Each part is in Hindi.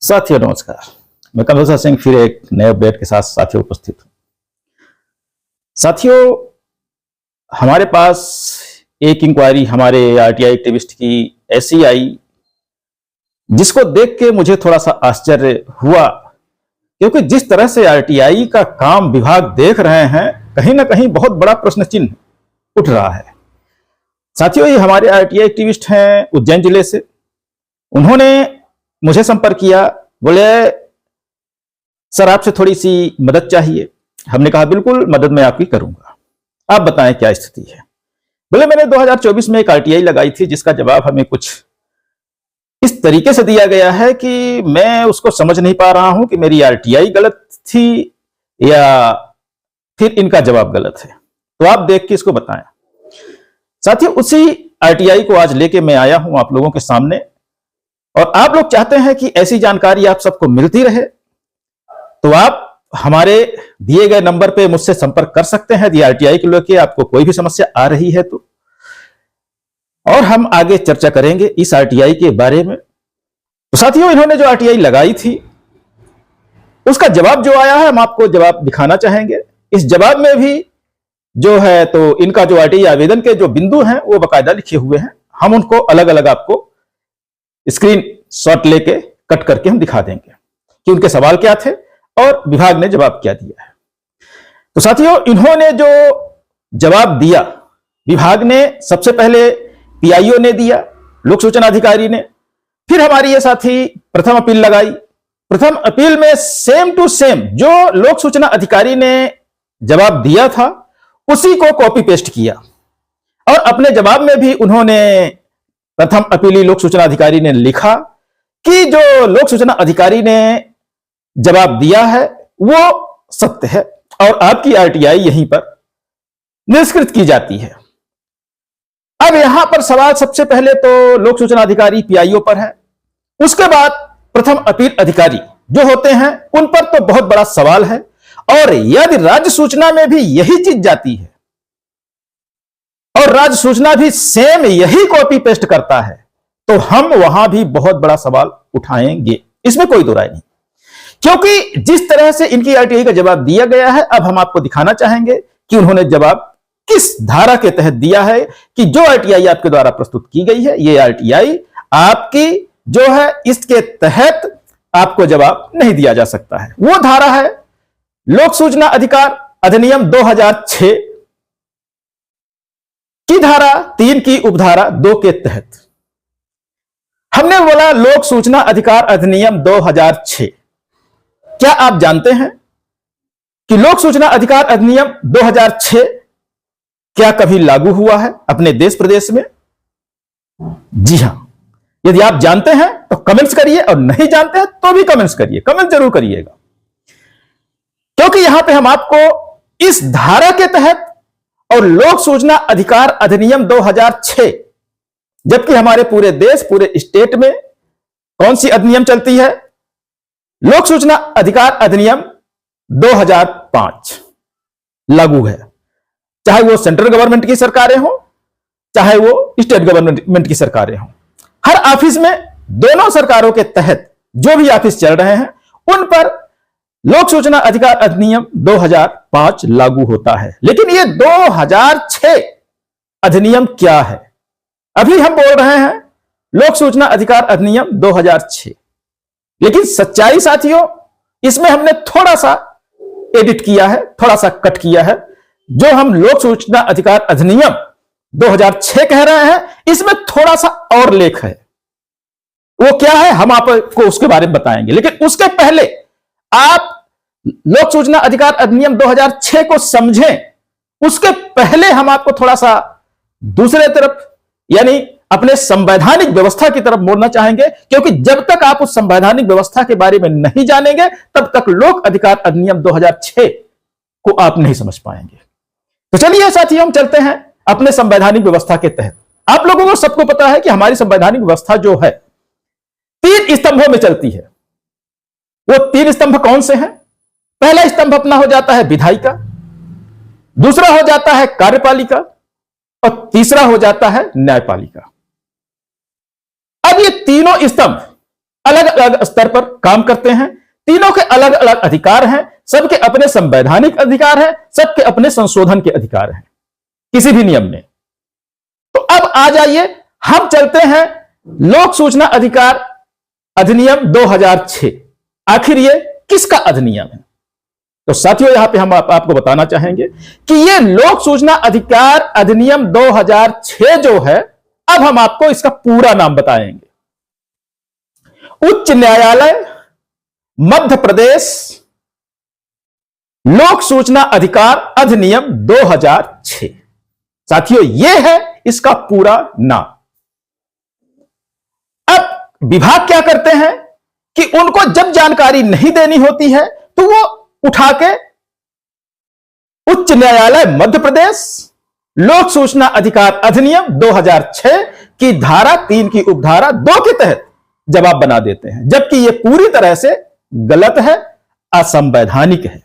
साथियों नमस्कार। मैं कमल सिंह फिर एक नए अपडेट के साथ साथियों उपस्थित हूं। साथियों, हमारे पास एक इंक्वायरी हमारे आरटीआई एक्टिविस्ट की ऐसी आई जिसको देख के मुझे थोड़ा सा आश्चर्य हुआ, क्योंकि जिस तरह से आरटीआई का काम विभाग देख रहे हैं, कहीं ना कहीं बहुत बड़ा प्रश्न चिन्ह उठ रहा है। साथियों, ये हमारे आरटीआई एक्टिविस्ट हैं उज्जैन जिले से। उन्होंने मुझे संपर्क किया, बोले सर आपसे थोड़ी सी मदद चाहिए। हमने कहा बिल्कुल मदद मैं आपकी करूंगा, आप बताएं क्या स्थिति है। बोले मैंने 2024 में एक आरटीआई लगाई थी जिसका जवाब हमें कुछ इस तरीके से दिया गया है कि मैं उसको समझ नहीं पा रहा हूं कि मेरी आरटीआई गलत थी या फिर इनका जवाब गलत है, तो आप देख के इसको बताएं। साथियों, उसी आरटीआई को आज लेके मैं आया हूं आप लोगों के सामने, और आप लोग चाहते हैं कि ऐसी जानकारी आप सबको मिलती रहे, तो आप हमारे दिए गए नंबर पे मुझसे संपर्क कर सकते हैं। आरटीआई को लेकर आपको कोई भी समस्या आ रही है तो, और हम आगे चर्चा करेंगे इस आरटीआई के बारे में। तो साथियों, इन्होंने जो आरटीआई लगाई थी उसका जवाब जो आया है हम आपको जवाब दिखाना चाहेंगे। इस जवाब में भी जो है तो इनका जो आरटीआई आवेदन के जो बिंदु हैं वो बाकायदा लिखे हुए हैं। हम उनको अलग अलग आपको स्क्रीन शॉट लेके कट करके हम दिखा देंगे कि उनके सवाल क्या थे और विभाग ने जवाब क्या दिया है। तो साथियों, इन्होंने जो जवाब दिया, विभाग ने सबसे पहले पीआईओ ने दिया, लोक सूचना अधिकारी ने, फिर हमारी ये साथी प्रथम अपील लगाई। प्रथम अपील में सेम टू सेम जो लोक सूचना अधिकारी ने जवाब दिया था उसी को कॉपी पेस्ट किया, और अपने जवाब में भी उन्होंने प्रथम अपीली लोक सूचना अधिकारी ने लिखा कि जो लोक सूचना अधिकारी ने जवाब दिया है वो सत्य है और आपकी आरटीआई यहीं पर निष्कृत की जाती है। अब यहां पर सवाल सबसे पहले तो लोक सूचना अधिकारी पीआईओ पर है, उसके बाद प्रथम अपील अधिकारी जो होते हैं उन पर तो बहुत बड़ा सवाल है। और यदि राज्य सूचना में भी यही चीज जाती है और राज्य सूचना भी सेम यही कॉपी पेस्ट करता है, तो हम वहां भी बहुत बड़ा सवाल उठाएंगे, इसमें कोई दो राय नहीं। क्योंकि जिस तरह से इनकी आरटीआई का जवाब दिया गया है, अब हम आपको दिखाना चाहेंगे कि उन्होंने जवाब किस धारा के तहत दिया है कि जो आरटीआई आपके द्वारा प्रस्तुत की गई है, ये आरटीआई आपकी जो है इसके तहत आपको जवाब नहीं दिया जा सकता है। वो धारा है लोक सूचना अधिकार अधिनियम 2006 की धारा 3 की उपधारा 2 के तहत। हमने बोला लोक सूचना अधिकार अधिनियम 2006। क्या आप जानते हैं कि लोक सूचना अधिकार अधिनियम 2006 क्या कभी लागू हुआ है अपने देश प्रदेश में? जी हां। यदि आप जानते हैं तो कमेंट्स करिए, और नहीं जानते हैं तो भी कमेंट्स करिए, कमेंट जरूर करिएगा, क्योंकि यहां पे हम आपको इस धारा के तहत और लोक सूचना अधिकार अधिनियम 2006, जबकि हमारे पूरे देश पूरे स्टेट में कौन सी अधिनियम चलती है? लोक सूचना अधिकार अधिनियम 2005 लागू है, चाहे वो सेंट्रल गवर्नमेंट की सरकारें हो चाहे वो स्टेट गवर्नमेंट की सरकारें हो। हर ऑफिस में दोनों सरकारों के तहत जो भी ऑफिस चल रहे हैं उन पर लोक सूचना अधिकार अधिनियम 2005 लागू होता है। लेकिन ये 2006 अधिनियम क्या है? अभी हम बोल रहे हैं लोक सूचना अधिकार अधिनियम 2006, लेकिन सच्चाई साथियों इसमें हमने थोड़ा सा एडिट किया है, थोड़ा सा कट किया है। जो हम लोक सूचना अधिकार अधिनियम 2006 कह रहे हैं, इसमें थोड़ा सा और लेख है। वो क्या है हम आपको उसके बारे में बताएंगे, लेकिन उसके पहले आप लोक सूचना अधिकार अधिनियम 2006 को समझें, उसके पहले हम आपको थोड़ा सा दूसरे तरफ यानी अपने संवैधानिक व्यवस्था की तरफ मोड़ना चाहेंगे, क्योंकि जब तक आप उस संवैधानिक व्यवस्था के बारे में नहीं जानेंगे तब तक लोक अधिकार अधिनियम 2006 को आप नहीं समझ पाएंगे। तो चलिए साथियों, हम चलते हैं अपने संवैधानिक व्यवस्था के तहत। आप लोगों को सबको पता है कि हमारी संवैधानिक व्यवस्था जो है 3 स्तंभों में चलती है। वो 3 स्तंभ कौन से हैं? पहला स्तंभ अपना हो जाता है विधायिका, दूसरा हो जाता है कार्यपालिका, और तीसरा हो जाता है न्यायपालिका। अब ये तीनों स्तंभ अलग अलग स्तर पर काम करते हैं, तीनों के अलग अलग अधिकार हैं, सबके अपने संवैधानिक अधिकार हैं, सबके अपने संशोधन के अधिकार हैं किसी भी नियम में। तो अब आ जाइए, हम चलते हैं लोक सूचना अधिकार अधिनियम 2006। आखिर ये किसका अधिनियम है? तो साथियों, यहां पे हम आपको बताना चाहेंगे कि ये लोक सूचना अधिकार अधिनियम 2006 जो है, अब हम आपको इसका पूरा नाम बताएंगे। उच्च न्यायालय मध्य प्रदेश लोक सूचना अधिकार अधिनियम 2006। साथियों, यह है इसका पूरा नाम। अब विभाग क्या करते हैं कि उनको जब जानकारी नहीं देनी होती है तो वो उठा के उच्च न्यायालय मध्य प्रदेश लोक सूचना अधिकार अधिनियम 2006 की धारा 3 की उपधारा 2 के तहत जवाब बना देते हैं, जबकि यह पूरी तरह से गलत है, असंवैधानिक है।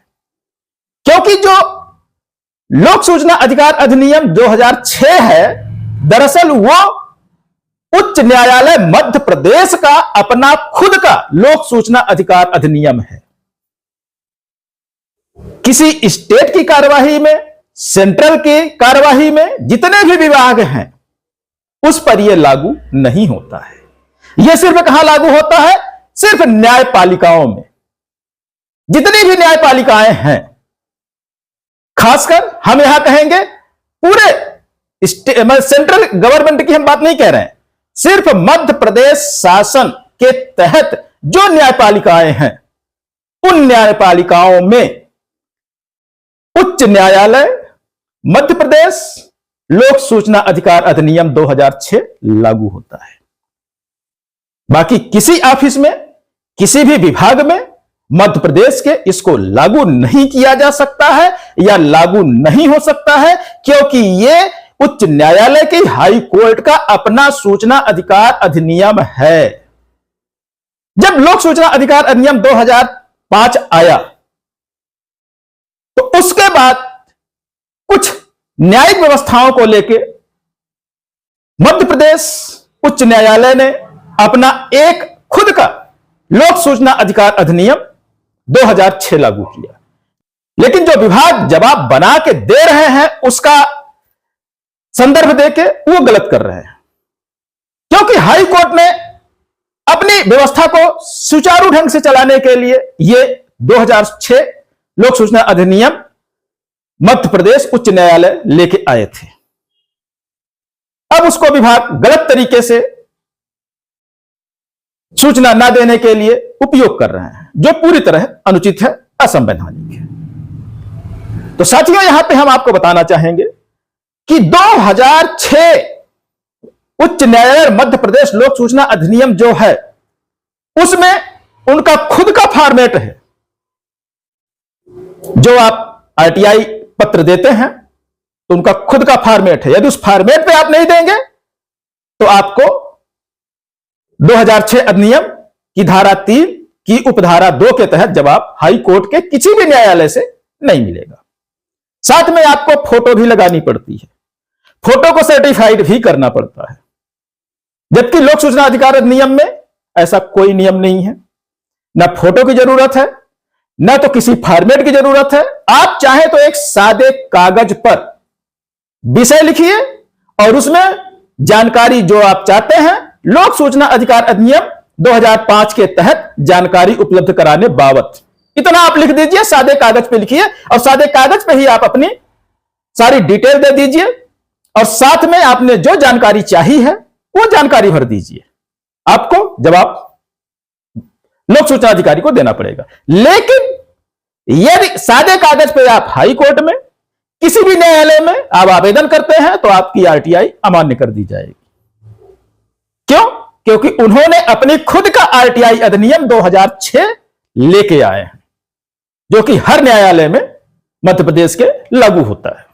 क्योंकि जो लोक सूचना अधिकार अधिनियम 2006 है, दरअसल वो उच्च न्यायालय मध्य प्रदेश का अपना खुद का लोक सूचना अधिकार अधिनियम है। किसी स्टेट की कार्यवाही में, सेंट्रल की कार्यवाही में जितने भी विभाग हैं उस पर यह लागू नहीं होता है। यह सिर्फ कहां लागू होता है? सिर्फ न्यायपालिकाओं में। जितनी भी न्यायपालिकाएं हैं, खासकर हम यहां कहेंगे पूरे सेंट्रल गवर्नमेंट की हम बात नहीं कह रहे हैं, सिर्फ मध्य प्रदेश शासन के तहत जो न्यायपालिकाएं हैं, उन न्यायपालिकाओं में उच्च न्यायालय मध्य प्रदेश लोक सूचना अधिकार अधिनियम 2006 लागू होता है। बाकी किसी ऑफिस में, किसी भी विभाग में मध्य प्रदेश के इसको लागू नहीं किया जा सकता है या लागू नहीं हो सकता है, क्योंकि यह उच्च न्यायालय की हाई कोर्ट का अपना सूचना अधिकार अधिनियम है। जब लोक सूचना अधिकार अधिनियम 2005 आया तो उसके बाद कुछ न्यायिक व्यवस्थाओं को लेकर मध्य प्रदेश उच्च न्यायालय ने अपना एक खुद का लोक सूचना अधिकार अधिनियम 2006 लागू किया। लेकिन जो विभाग जवाब बना के दे रहे हैं उसका संदर्भ देके वो गलत कर रहे हैं, क्योंकि हाई कोर्ट ने अपनी व्यवस्था को सुचारू ढंग से चलाने के लिए ये 2006 लोक सूचना अधिनियम मध्य प्रदेश उच्च न्यायालय लेके आए थे। अब उसको विभाग गलत तरीके से सूचना ना देने के लिए उपयोग कर रहे हैं, जो पूरी तरह अनुचित है, असंवैधानिक है। तो साथियों, यहां पे हम आपको बताना चाहेंगे कि 2006 उच्च न्यायालय मध्य प्रदेश लोक सूचना अधिनियम जो है, उसमें उनका खुद का फॉर्मेट है। जो आप आरटीआई पत्र देते हैं तो उनका खुद का फॉर्मेट है। यदि उस फॉर्मेट पे आप नहीं देंगे तो आपको 2006 अधिनियम की धारा 3 की उपधारा 2 के तहत जवाब हाई कोर्ट के किसी भी न्यायालय से नहीं मिलेगा। साथ में आपको फोटो भी लगानी पड़ती है, फोटो को सर्टिफाइड भी करना पड़ता है, जबकि लोक सूचना अधिकार अधिनियम में ऐसा कोई नियम नहीं है। ना फोटो की जरूरत है, ना तो किसी फॉर्मेट की जरूरत है। आप चाहे तो एक सादे कागज पर विषय लिखिए और उसमें जानकारी जो आप चाहते हैं लोक सूचना अधिकार अधिनियम 2005 के तहत जानकारी उपलब्ध कराने बाबत, इतना आप लिख दीजिए, सादे कागज पे लिखिए और सादे कागज पे ही आप अपनी सारी डिटेल दे दीजिए और साथ में आपने जो जानकारी चाहिए है वो जानकारी भर दीजिए। आपको जवाब लोक सूचना अधिकारी को देना पड़ेगा। लेकिन यदि सादे कागज पे आप हाई कोर्ट में, किसी भी न्यायालय में आप आवेदन करते हैं तो आपकी आरटीआई अमान्य कर दी जाएगी। क्यों? क्योंकि उन्होंने अपनी खुद का आरटीआई अधिनियम 2006 लेके आए हैं, जो कि हर न्यायालय में मध्य प्रदेश के लागू होता है।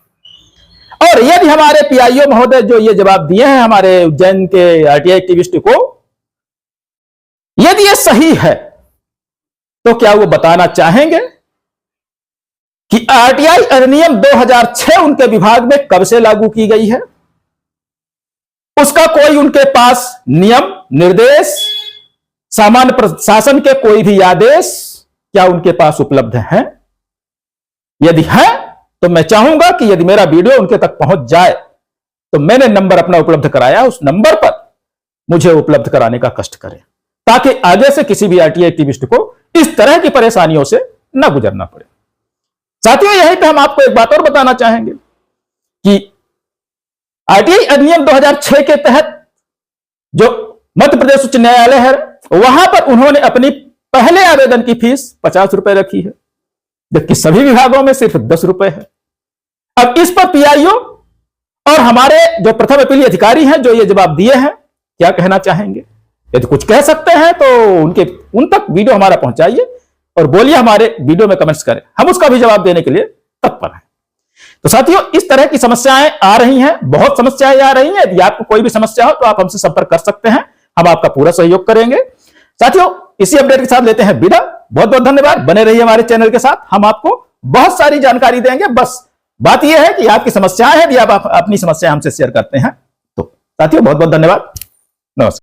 और यदि हमारे पीआईओ महोदय जो ये जवाब दिए हैं हमारे उज्जैन के आरटीआई एक्टिविस्ट को, यदि ये सही है तो क्या वो बताना चाहेंगे कि आरटीआई अधिनियम 2006 उनके विभाग में कब से लागू की गई है? उसका कोई उनके पास नियम, निर्देश, सामान्य प्रशासन के कोई भी आदेश क्या उनके पास उपलब्ध हैं? यदि है तो मैं चाहूंगा कि यदि मेरा वीडियो उनके तक पहुंच जाए तो मैंने नंबर अपना उपलब्ध कराया, उस नंबर पर मुझे उपलब्ध कराने का कष्ट करें, ताकि आगे से किसी भी आरटीआई एक्टिविस्ट को इस तरह की परेशानियों से न गुजरना पड़े। साथियों, यहीं पे हम आपको एक बात और बताना चाहेंगे कि आरटीआई अधिनियम 2006 के तहत जो मध्य प्रदेश उच्च न्यायालय है, वहां पर उन्होंने अपनी पहले आवेदन की फीस 50 रुपए रखी है, जबकि सभी विभागों में सिर्फ 10 रुपए है। अब इस पर पीआईओ और हमारे जो प्रथम अपीली अधिकारी हैं जो ये जवाब दिए हैं, क्या कहना चाहेंगे? यदि कुछ कह सकते हैं तो उन तक वीडियो हमारा पहुंचाइए और बोलिए, हमारे वीडियो में कमेंट्स करें, हम उसका भी जवाब देने के लिए तत्पर हैं। तो साथियों, इस तरह की समस्याएं आ रही हैं, बहुत समस्याएं आ रही हैं। यदि आपको कोई भी समस्या हो तो आप हमसे संपर्क कर सकते हैं, हम आपका पूरा सहयोग करेंगे। साथियों, इसी अपडेट के साथ लेते हैं विदा। बहुत बहुत धन्यवाद, बने रहिए हमारे चैनल के साथ, हम आपको बहुत सारी जानकारी देंगे। बस बात यह है कि आपकी समस्याएं हैं, यदि आप अपनी समस्या हमसे शेयर करते हैं तो। साथियों, बहुत बहुत धन्यवाद, नमस्कार।